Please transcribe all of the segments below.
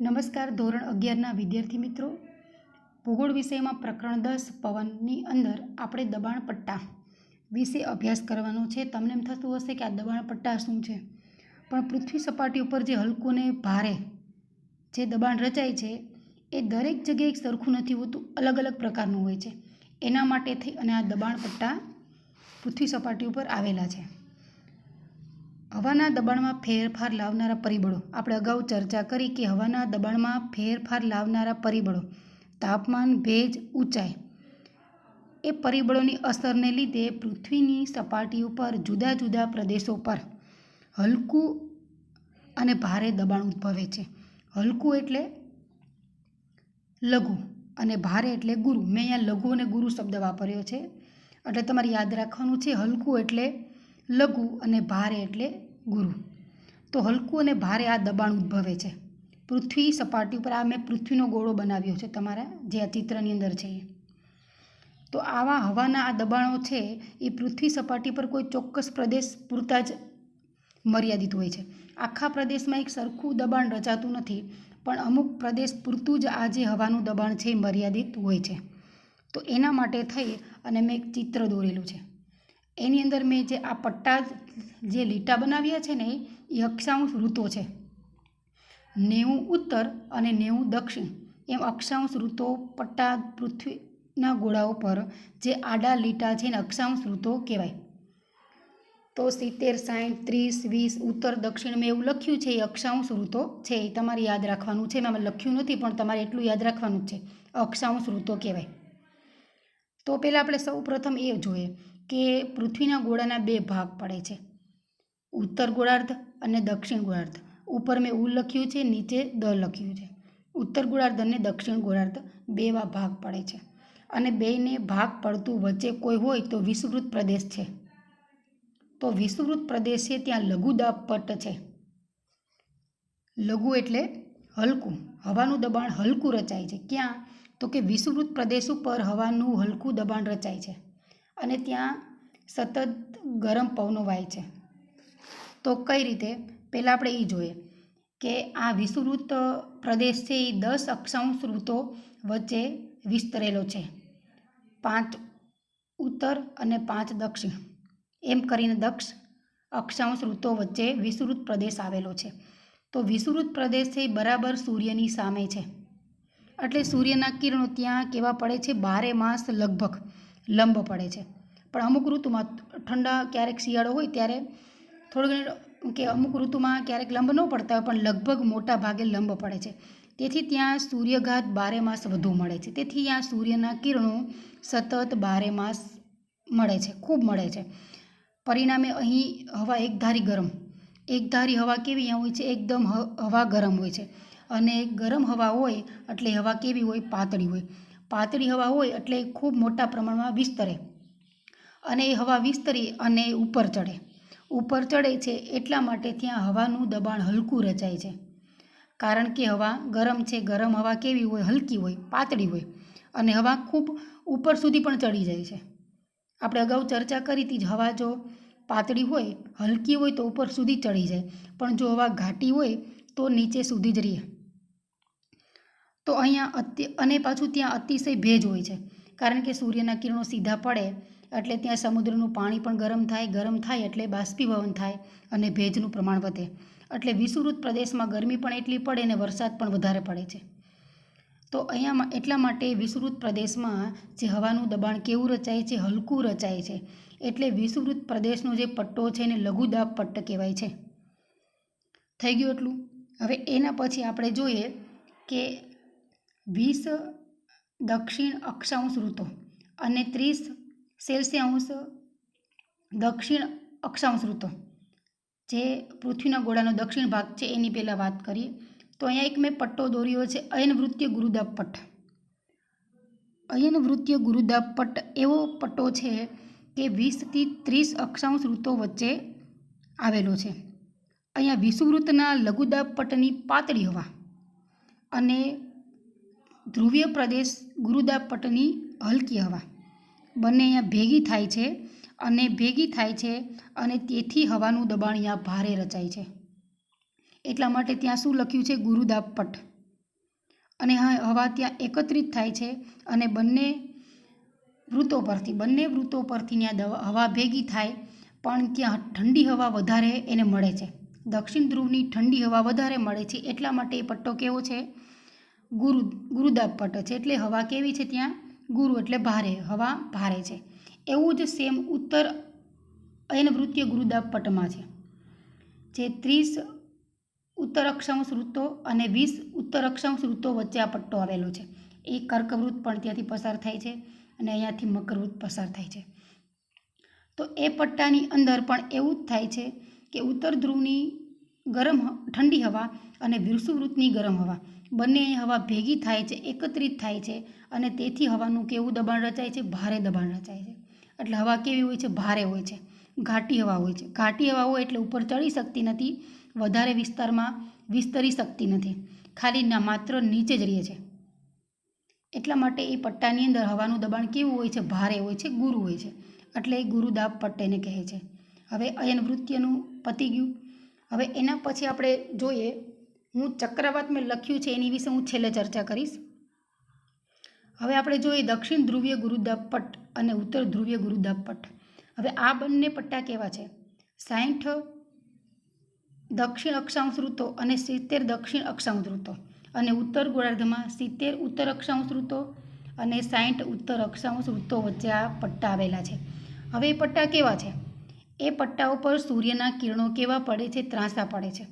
નમસ્કાર. ધોરણ 11ના વિદ્યાર્થી મિત્રો, ભૂગોળ વિષયમાં પ્રકરણ 10 પવનની અંદર આપણે દબાણ પટ્ટા વિશે અભ્યાસ કરવાનો છે. તમને એમ થતું હશે કે આ દબાણ પટ્ટા શું છે, પણ પૃથ્વી સપાટી ઉપર જે હલકું ને ભારે જે દબાણ રચાય છે એ દરેક જગ્યાએ સરખું નથી હોતું, અલગ અલગ પ્રકારનું હોય છે. એના માટે થઈ અને આ દબાણ પટ્ટા પૃથ્વી સપાટી ઉપર આવેલા છે. હવાના દબાણમાં ફેરફાર લાવનારા પરિબળો. આપણે અગાઉ ચર્ચા કરી કે હવાના દબાણમાં ફેરફાર લાવનારા પરિબળો તાપમાન, ભેજ, ઊંચાઈ એ પરિબળોની અસરને લીધે પૃથ્વીની સપાટી ઉપર જુદા જુદા પ્રદેશો પર હલકું અને ભારે દબાણ ઉદ્ભવે છે. હલકું એટલે લઘુ અને ભારે એટલે ગુરુ. મેં અહીંયા લઘુ અને ગુરુ શબ્દ વાપર્યો છે, એટલે તમારે યાદ રાખવાનું છે. હલકું એટલે લઘુ અને ભારે એટલે ગુરુ. તો હલકું અને ભારે આ દબાણ ઉદ્ભવે છે પૃથ્વી સપાટી ઉપર. આ મેં પૃથ્વીનો ગોળો બનાવ્યો છે તમારા જે આ ચિત્રની અંદર છે. તો આવા હવાના આ દબાણો છે એ પૃથ્વી સપાટી પર કોઈ ચોક્કસ પ્રદેશ પૂરતા જ મર્યાદિત હોય છે. આખા પ્રદેશમાં એક સરખું દબાણ રચાતું નથી, પણ અમુક પ્રદેશ પૂરતું જ આ જે હવાનું દબાણ છે એ મર્યાદિત હોય છે. તો એના માટે થઈ અને મેં એક ચિત્ર દોરેલું છે. એની અંદર મેં જે આ પટ્ટા જે લીટા બનાવ્યા છે ને એ અક્ષાંશ વૃત્તો છે. 90 ઉત્તર અને 90 દક્ષિણ એમ અક્ષાંશ વૃત્તો પટ્ટા પૃથ્વીના ગોળાઓ પર જે આડા લીટા છે ને અક્ષાંશ વૃત્તો કહેવાય. તો 70, 60, 30, 20 ઉત્તર દક્ષિણ મેં એવું લખ્યું છે એ અક્ષાંશ વૃત્તો છે. એ તમારે યાદ રાખવાનું છે. મેં લખ્યું નથી પણ તમારે એટલું યાદ રાખવાનું જ છે, અક્ષાંશ વૃત્તો કહેવાય. તો પહેલાં આપણે સૌ પ્રથમ એ જોઈએ કે પૃથ્વીના ગોળાના બે ભાગ પડે છે, ઉત્તર ગોળાર્ધ અને દક્ષિણ ગોળાર્ધ. ઉપર મેં ઉ લખ્યું છે, નીચે દ લખ્યું છે. ઉત્તર ગોળાર્ધ અને દક્ષિણ ગોળાર્ધ બેવા ભાગ પડે છે, અને બેયને ભાગ પડતું વચ્ચે કોઈ હોય તો વિષુવવૃત્ત પ્રદેશ છે. તો વિષુવવૃત્ત પ્રદેશ છે ત્યાં લઘુદાબ પટ્ટ છે. લઘુ એટલે હલકું, હવાનું દબાણ હલકું રચાય છે. ક્યાં? તો કે વિષુવવૃત્ત પ્રદેશ ઉપર હવાનું હલકું દબાણ રચાય છે અને ત્યાં સતત ગરમ પવનો વાય છે. તો કઈ રીતે? પહેલાં આપણે એ જોઈએ કે આ વિષુવવૃત્ત પ્રદેશ છે એ 10 અક્ષાંશ વૃત્તો વચ્ચે વિસ્તરેલો છે. 5 ઉત્તર અને 5 દક્ષિણ એમ કરીને 10 અક્ષાંશ વૃત્તો વચ્ચે વિષુવવૃત્ત પ્રદેશ આવેલો છે. તો વિષુવવૃત્ત પ્રદેશ છે એ બરાબર સૂર્યની સામે છે, એટલે સૂર્યના કિરણો ત્યાં કેવા પડે છે? 12 માસ લગભગ લંબ પડે છે. પણ અમુક ઋતુમાં ઠંડા, ક્યારેક શિયાળો હોય ત્યારે થોડું કે અમુક ઋતુમાં ક્યારેક લંબ ન પડતા હોય, પણ લગભગ મોટા ભાગે લંબ પડે છે. તેથી ત્યાં સૂર્યઘાત 12 માસ વધુ મળે છે. તેથી ત્યાં સૂર્યના કિરણો સતત 12 માસ મળે છે, ખૂબ મળે છે. પરિણામે અહીં હવા એકધારી ગરમ. એકધારી હવા કેવી હોય છે? એકદમ હવા ગરમ હોય છે. અને ગરમ હવા હોય એટલે હવા કેવી હોય? પાતળી હોય. પાતળી હવા હોય એટલે ખૂબ મોટા પ્રમાણમાં વિસ્તરે, અને એ હવા વિસ્તરી અને ઉપર ચડે. ઉપર ચડે છે એટલા માટે ત્યાં હવાનું દબાણ હલકું રચાય છે, કારણ કે હવા ગરમ છે. ગરમ હવા કેવી હોય? હલકી હોય, પાતળી હોય, અને હવા ખૂબ ઉપર સુધી પણ ચડી જાય છે. આપણે અગાઉ ચર્ચા કરી હતી જ, હવા જો પાતળી હોય, હલકી હોય તો ઉપર સુધી ચડી જાય, પણ જો હવા ઘાટી હોય તો નીચે સુધી જ રહે. તો અહીંયા અને પાછું ત્યાં અતિશય ભેજ હોય છે, કારણ કે સૂર્યના કિરણો સીધા પડે એટલે ત્યાં સમુદ્રનું પાણી પણ ગરમ થાય. ગરમ થાય એટલે બાષ્પીભવન થાય અને ભેજનું પ્રમાણ વધે. એટલે વિષુવવૃત્ત પ્રદેશમાં ગરમી પણ એટલી પડે અને વરસાદ પણ વધારે પડે છે. તો અહીંયા એટલા માટે વિષુવવૃત્ત પ્રદેશમાં જે હવાનું દબાણ કેવું રચાય છે? હલકું રચાય છે. એટલે વિષુવવૃત્ત પ્રદેશનો જે પટ્ટો છે એને લઘુદાબ પટ્ટ કહેવાય છે. થઈ ગયું એટલું? હવે એના પછી આપણે જોઈએ કે 20 દક્ષિણ અક્ષાંશ વૃત્તો અને 30 સેલ્સિયસ દક્ષિણ અક્ષાંશ વૃત્તો જે પૃથ્વીના ગોળાનો દક્ષિણ ભાગ છે એની પહેલાં વાત કરીએ. તો અહીંયા એક મેં પટ્ટો દોર્યો છે, અયનવૃત્તીય ગુરુદાબ પટ્ટ. અયનવૃત્તીય ગુરુદાબ પટ્ટ એવો પટ્ટો છે કે 20 થી 30 અક્ષાંશ વૃત્તો વચ્ચે આવેલો છે. અહીંયા વિષુવવૃત્તના લઘુદાબ પટ્ટની પાતળી હવા અને ધ્રુવીય પ્રદેશ ગુરુદાબ પટ્ટની હલકી હવા બંને અહીંયા ભેગી થાય છે અને તેથી હવાનું દબાણ અહીંયા ભારે રચાય છે. એટલા માટે ત્યાં શું લખ્યું છે? ગુરુદાબ પટ્ટ. અને હવા ત્યાં એકત્રિત થાય છે અને બંને વૃત્તો પરથી ત્યાં હવા ભેગી થાય, પણ ત્યાં ઠંડી હવા વધારે એને મળે છે. દક્ષિણ ધ્રુવની ઠંડી હવા વધારે મળે છે, એટલા માટે એ પટ્ટો કેવો છે? ગુરુદાબ પટ્ટ છે. એટલે હવા કેવી છે ત્યાં? ગુરુ એટલે ભારે, હવા ભારે છે. એવું જ સેમ ઉત્તર અયનવૃત્તીય ગુરુદાબ પટ્ટમાં છે, જે 30 ઉત્તર અક્ષાંશ વૃત્તો અને 20 ઉત્તર અક્ષાંશ વૃત્તો વચ્ચે આ પટ્ટો આવેલો છે. એ કર્કવૃત્ત પણ ત્યાંથી પસાર થાય છે અને અહીંયાથી મકરવૃત્ત પસાર થાય છે. તો એ પટ્ટાની અંદર પણ એવું જ થાય છે કે ઉત્તર ધ્રુવની ઠંડી હવા અને વિષુવવૃત્તની ગરમ હવા બંને હવા ભેગી થાય છે, એકત્રિત થાય છે અને તેથી હવાનું કેવું દબાણ રચાય છે? ભારે દબાણ રચાય છે. એટલે હવા કેવી હોય છે? ભારે હોય છે, ઘાટી હવા હોય છે. ઘાટી હવા હોય એટલે ઉપર ચડી શકતી નથી, વધારે વિસ્તારમાં વિસ્તરી શકતી નથી, ખાલી માત્ર નીચે જ રહે છે. એટલા માટે એ પટ્ટાની અંદર હવાનું દબાણ કેવું હોય છે? ભારે હોય છે, ગુરુ હોય છે. એટલે એ ગુરુદાબ પટ્ટ એને કહે છે. હવે અયનવૃત્તીયનું પતી ગયું. હવે એના પછી આપણે જોઈએ, હું ચક્રવાત મેં લખ્યું છે એની વિશે હું છેલ્લે ચર્ચા કરીશ. હવે આપણે જોઈએ દક્ષિણ ધ્રુવીય ગુરુદાબ પટ્ટ અને ઉત્તર ધ્રુવીય ગુરુદાબ પટ્ટ. હવે આ બંને પટ્ટા કેવા છે? 60 દક્ષિણ અક્ષાંશ વૃત્તો અને 70 દક્ષિણ અક્ષાંશ વૃત્તો, અને ઉત્તર ગોળાર્ધમાં 70 ઉત્તર અક્ષાંશ વૃત્તો અને 60 ઉત્તર અક્ષાંશ વૃત્તો વચ્ચે આ પટ્ટા આવેલા છે. હવે એ પટ્ટા કેવા છે? એ પટ્ટા ઉપર સૂર્યના કિરણો કેવા પડે છે? ત્રાંસા પડે છે.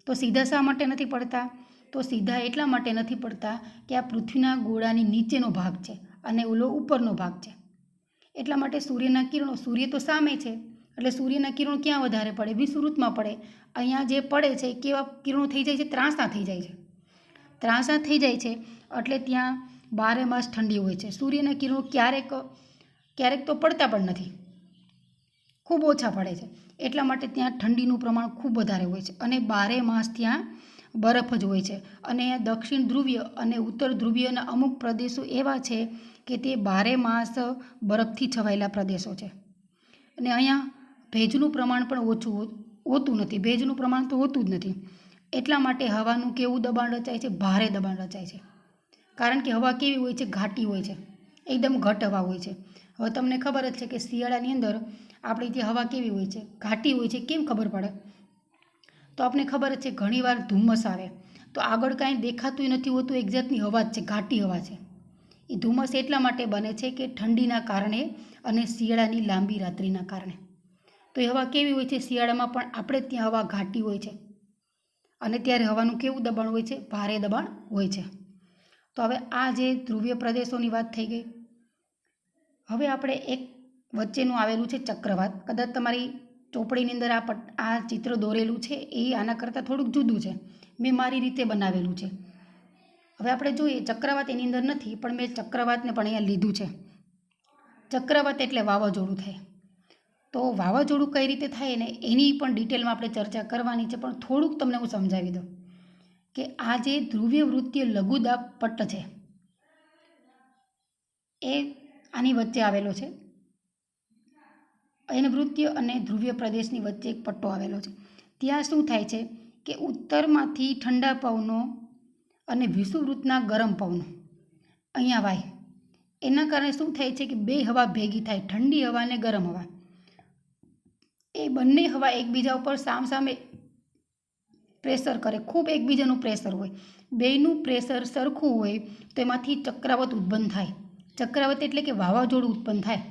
તો સીધા શા માટે નથી પડતા? તો સીધા એટલા માટે નથી પડતા કે આ પૃથ્વીના ગોળાની નીચેનો ભાગ છે અને ઓલો ઉપરનો ભાગ છે. એટલા માટે સૂર્યના કિરણો, સૂર્ય તો સામે છે એટલે સૂર્યના કિરણો ક્યાં વધારે પડે? વિષુવવૃત્તમાં પડે. અહીંયા જે પડે છે કેવા કિરણો થઈ જાય છે? ત્રાંસા થઈ જાય છે. ત્રાંસા થઈ જાય છે એટલે ત્યાં 12 માસ ઠંડી હોય છે. સૂર્યના કિરણો ક્યારેક તો પડતા પણ નથી, ખૂબ ઓછા પડે છે. એટલા માટે ત્યાં ઠંડીનું પ્રમાણ ખૂબ વધારે હોય છે અને 12 માસ ત્યાં બરફ જ હોય છે. અને દક્ષિણ ધ્રુવીય અને ઉત્તર ધ્રુવીયના અમુક પ્રદેશો એવા છે કે તે 12 માસ બરફથી છવાયેલા પ્રદેશો છે. અને અહીંયા ભેજનું પ્રમાણ પણ હોતું નથી, ભેજનું પ્રમાણ તો હોતું જ નથી. એટલા માટે હવાનું કેવું દબાણ રચાય છે? ભારે દબાણ રચાય છે. કારણ કે હવા કેવી હોય છે? ઘાટી હોય છે, એકદમ ઘટ હવા હોય છે. હવે તમને ખબર જ છે કે શિયાળાની અંદર આપણી જે હવા કેવી હોય છે? ઘાટી હોય છે. કેમ ખબર પડે? તો આપણે ખબર જ છે, ઘણીવાર ધુમ્મસ આવે તો આગળ કાંઈ દેખાતું નથી હોતું, એક જાતની હવા જ છે, ઘાટી હવા છે. એ ધુમ્મસ એટલા માટે બને છે કે ઠંડીના કારણે અને શિયાળાની લાંબી રાત્રિના કારણે. તો એ હવા કેવી હોય છે? શિયાળામાં પણ આપણે ત્યાં હવા ઘાટી હોય છે અને ત્યારે હવાનું કેવું દબાણ હોય છે? ભારે દબાણ હોય છે. તો હવે આ જે ધ્રુવીય પ્રદેશોની વાત થઈ ગઈ. હવે આપણે એક વચ્ચેનું આવેલું છે ચક્રવાત. કદાચ તમારી ચોપડીની અંદર આ ચિત્ર દોરેલું છે એ આના કરતાં થોડુંક જુદું છે, મેં મારી રીતે બનાવેલું છે. હવે આપણે જોઈએ ચક્રવાત એની અંદર નથી, પણ મેં ચક્રવાતને પણ અહીંયા લીધું છે. ચક્રવાત એટલે વાવાઝોડું થાય. તો વાવાઝોડું કઈ રીતે થાય ને એની પણ ડિટેલમાં આપણે ચર્ચા કરવાની છે, પણ થોડુંક તમને હું સમજાવી દઉં કે આ જે ધ્રુવીય વૃત્તીય લઘુદાબ પટ્ટ છે એ આની વચ્ચે આવેલો છે. અયનવૃત્તીય અને ધ્રુવીય પ્રદેશની વચ્ચે એક પટ્ટો આવેલો છે. ત્યાં શું થાય છે કે ઉત્તરમાંથી ઠંડા પવનો અને વિષુવવૃત્તના ગરમ પવનો અહીંયા વાય. એના કારણે શું થાય છે કે બે હવા ભેગી થાય, ઠંડી હવા અને ગરમ હવા. એ બંને હવા એકબીજા ઉપર સામસામે પ્રેશર કરે, ખૂબ એકબીજાનું પ્રેશર હોય. બેયનું પ્રેશર સરખું હોય તો એમાંથી ચક્રાવત ઉત્પન્ન થાય. ચક્રાવત એટલે કે વાવાઝોડું ઉત્પન્ન થાય.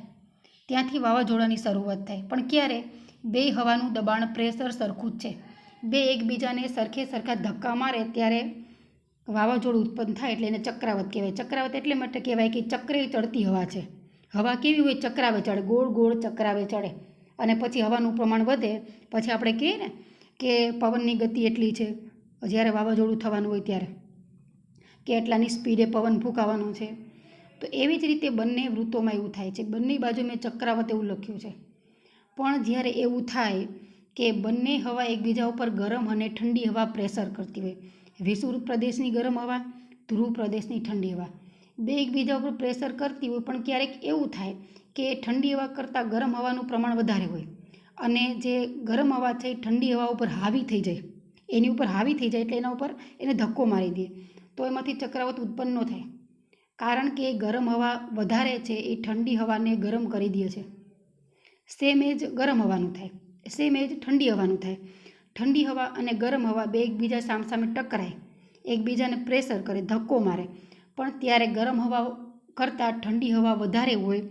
ત્યાંથી વાવાઝોડાની શરૂઆત થાય. પણ ક્યારે? બે હવાનું દબાણ પ્રેશર સરખું જ છે, બે એકબીજાને સરખા ધક્કા મારે ત્યારે વાવાઝોડું ઉત્પન્ન થાય એટલે એને ચક્રાવત કહેવાય. ચક્રાવત એટલે માટે કહેવાય કે ચક્રે ચડતી હવા છે. હવા કેવી હોય? ચક્રાવે ચડે, ગોળ ગોળ ચક્રાવે ચડે અને પછી હવાનું પ્રમાણ વધે. પછી આપણે કહીએ ને કે પવનની ગતિ એટલી છે જ્યારે વાવાઝોડું થવાનું હોય ત્યારે, કે એટલાની સ્પીડે પવન ફૂંકાવાનો છે. તો એવી જ રીતે બંને વૃત્તોમાં એવું થાય છે. બંને બાજુ મેં ચક્રાવત એવું લખ્યું છે. પણ જ્યારે એવું થાય કે બંને હવા એકબીજા ઉપર ગરમ અને ઠંડી હવા પ્રેશર કરતી હોય, વિષુવવૃત્ત પ્રદેશની ગરમ હવા, ધ્રુવ પ્રદેશની ઠંડી હવા, બે એકબીજા ઉપર પ્રેશર કરતી હોય, પણ ક્યારેક એવું થાય કે ઠંડી હવા કરતાં ગરમ હવાનું પ્રમાણ વધારે હોય અને જે ગરમ હવા છે એ ઠંડી હવા ઉપર હાવી થઈ જાય, એની ઉપર હાવી થઈ જાય એટલે એના ઉપર એને ધક્કો મારી દે. તો તો એમાંથી ચક્રાવાત ઉત્પન્ન ન થાય, કારણ કે ગરમ હવા વધારે છે એ ઠંડી હવાને ગરમ કરી દે છે. સેમ એજ ગરમ હવાનું થાય, સેમ એજ ઠંડી હવાનું થાય. ઠંડી હવા અને ગરમ હવા બે એકબીજા સામસામે ટકરાય, એકબીજાને પ્રેશર કરે, ધક્કો મારે, પણ ત્યારે ગરમ હવા કરતાં ઠંડી હવા વધારે હોય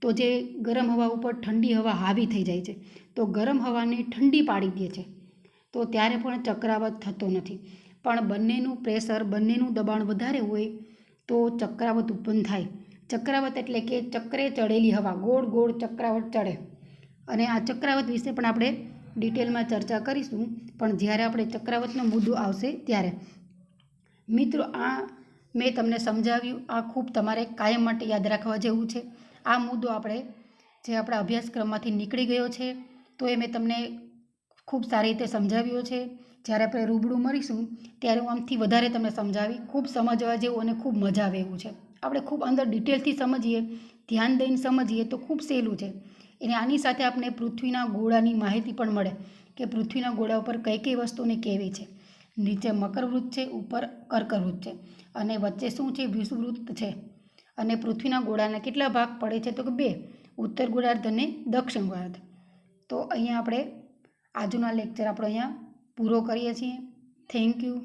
તો જે ગરમ હવા ઉપર ઠંડી હવા હાવી થઈ જાય છે, તો ગરમ હવાને ઠંડી પાડી દે છે, તો ત્યારે પણ ચક્રાવાત થતો નથી. પણ બંનેનું પ્રેશર, બંનેનું દબાણ વધારે હોય તો ચક્રાવાત ઉત્પન્ન થાય. ચક્રાવાત એટલે કે ચક્રે ચડેલી હવા, ગોળ ગોળ ચક્રાવાત ચડે. અને આ ચક્રાવાત વિશે પણ આપણે ડિટેલમાં ચર્ચા કરીશું, પણ જ્યારે આપણે ચક્રાવાતનો મુદ્દો આવશે ત્યારે. મિત્રો, આ મેં તમને સમજાવ્યું, આ ખૂબ તમારે કાયમ માટે યાદ રાખવા જેવું છે. આ મુદ્દો આપણે જે આપણા અભ્યાસક્રમમાંથી નીકળી ગયો છે, તો એ મેં તમને ખૂબ સારી રીતે સમજાવ્યો છે. જ્યારે આપણે રૂબરૂ મળીશું ત્યારે હું આમથી વધારે તમને સમજાવી, ખૂબ સમજવા જેવું અને ખૂબ મજા આવે એવું છે. આપણે ખૂબ અંદર ડિટેલથી સમજીએ, ધ્યાન દઈને સમજીએ તો ખૂબ સહેલું છે. અને આની સાથે આપણે પૃથ્વીના ગોળાની માહિતી પણ મળે કે પૃથ્વીના ગોળા ઉપર કઈ કઈ વસ્તુને કેવી છે. નીચે મકરવૃત્ત છે, ઉપર કર્કવૃત્ત છે, અને વચ્ચે શું છે? વિષુવવૃત્ત છે. અને પૃથ્વીના ગોળાના કેટલા ભાગ પડે છે? તો કે 2, ઉત્તર ગોળાર્ધ અને દક્ષિણ ગોળાર્ધ. તો અહીંયા આપણે આજનો લેક્ચર આપણે અહીંયા પૂરો કરીએ છીએ. Thank you.